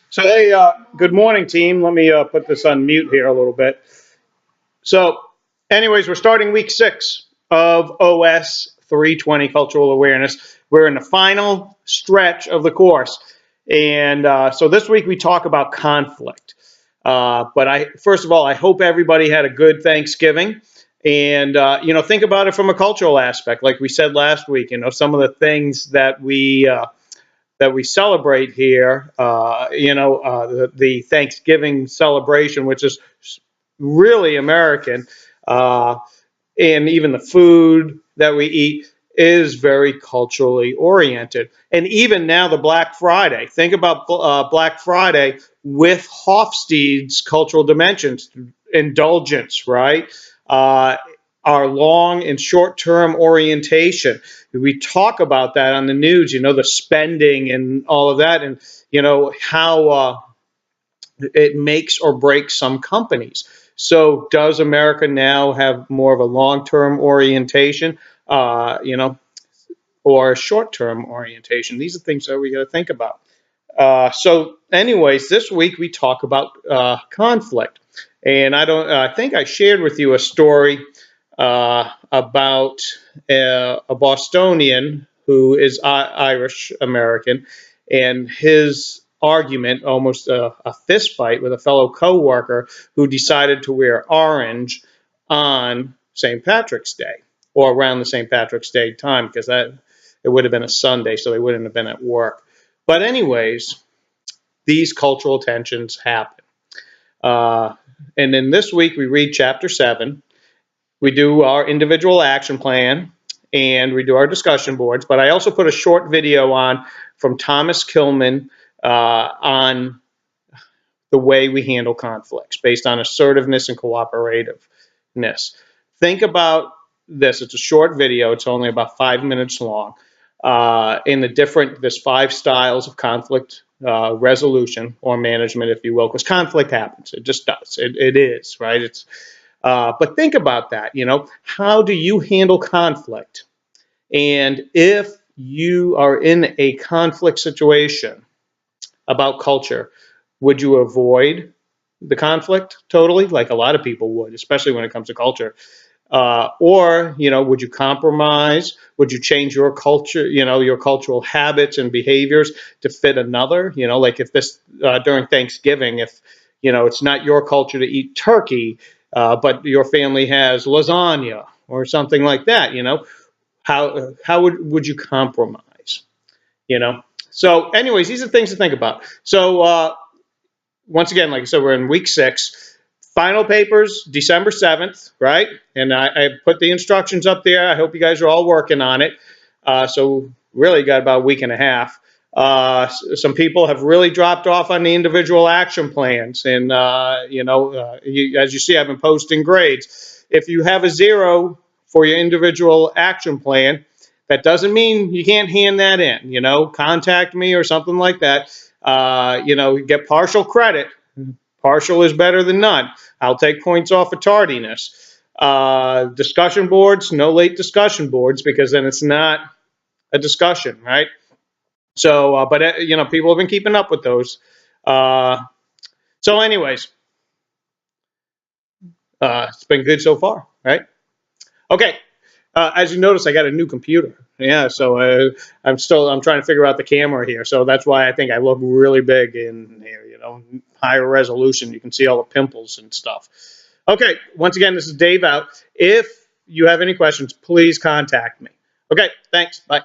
So, hey, good morning, team. Let me put this on mute here a little bit. So, anyways, we're starting week 6 of OS 320 Cultural Awareness. We're in the final stretch of the course. And so this week we talk about conflict. But first of all, I hope everybody had a good Thanksgiving. And, think about it from a cultural aspect. Like we said last week, some of the things that we celebrate here, the Thanksgiving celebration, which is really American, and even the food that we eat is very culturally oriented. And even now, the Black Friday. Think about Black Friday with Hofstede's cultural dimensions, indulgence, right? Our long and short-term orientation. We talk about that on the news, the spending and all of that, and, how it makes or breaks some companies. So does America now have more of a long-term orientation, or a short-term orientation? These are things that we got to think about. So anyways, this week we talk about conflict. And I think I shared with you a story about a Bostonian who is Irish American, and his argument, almost a fist fight with a fellow coworker who decided to wear orange on St. Patrick's Day, or around the St. Patrick's Day time, because it would have been a Sunday, so they wouldn't have been at work. But anyways, these cultural tensions happen. And then this week we read chapter 7. We do our individual action plan, and we do our discussion boards. But I also put a short video on from Thomas Kilmann on the way we handle conflicts based on assertiveness and cooperativeness. Think about this. It's a short video. It's only about 5 minutes long. There's 5 styles of conflict resolution or management, if you will, because conflict happens. It just does. It is, right? But think about that, how do you handle conflict? And if you are in a conflict situation about culture, would you avoid the conflict totally? Like a lot of people would, especially when it comes to culture. Or, would you compromise? Would you change your culture, your cultural habits and behaviors to fit another? Like if this, during Thanksgiving, if, it's not your culture to eat turkey, but your family has lasagna or something like that, how would you compromise, So anyways, these are things to think about. So once again, like I said, we're in week 6. Final papers, December 7th, right? And I put the instructions up there. I hope you guys are all working on it. So really got about a week and a half. Some people have really dropped off on the individual action plans. And, as you see, I've been posting grades. If you have a 0 for your individual action plan, that doesn't mean you can't hand that in. Contact me or something like that. Get partial credit. Partial is better than none. I'll take points off of tardiness. Discussion boards, no late discussion boards, because then it's not a discussion, right? So, people have been keeping up with those. So anyways, it's been good so far, right? Okay. As you notice, I got a new computer. Yeah, so I'm trying to figure out the camera here. So that's why I think I look really big in here, higher resolution. You can see all the pimples and stuff. Okay, once again, this is Dave out. If you have any questions, please contact me. Okay, thanks. Bye.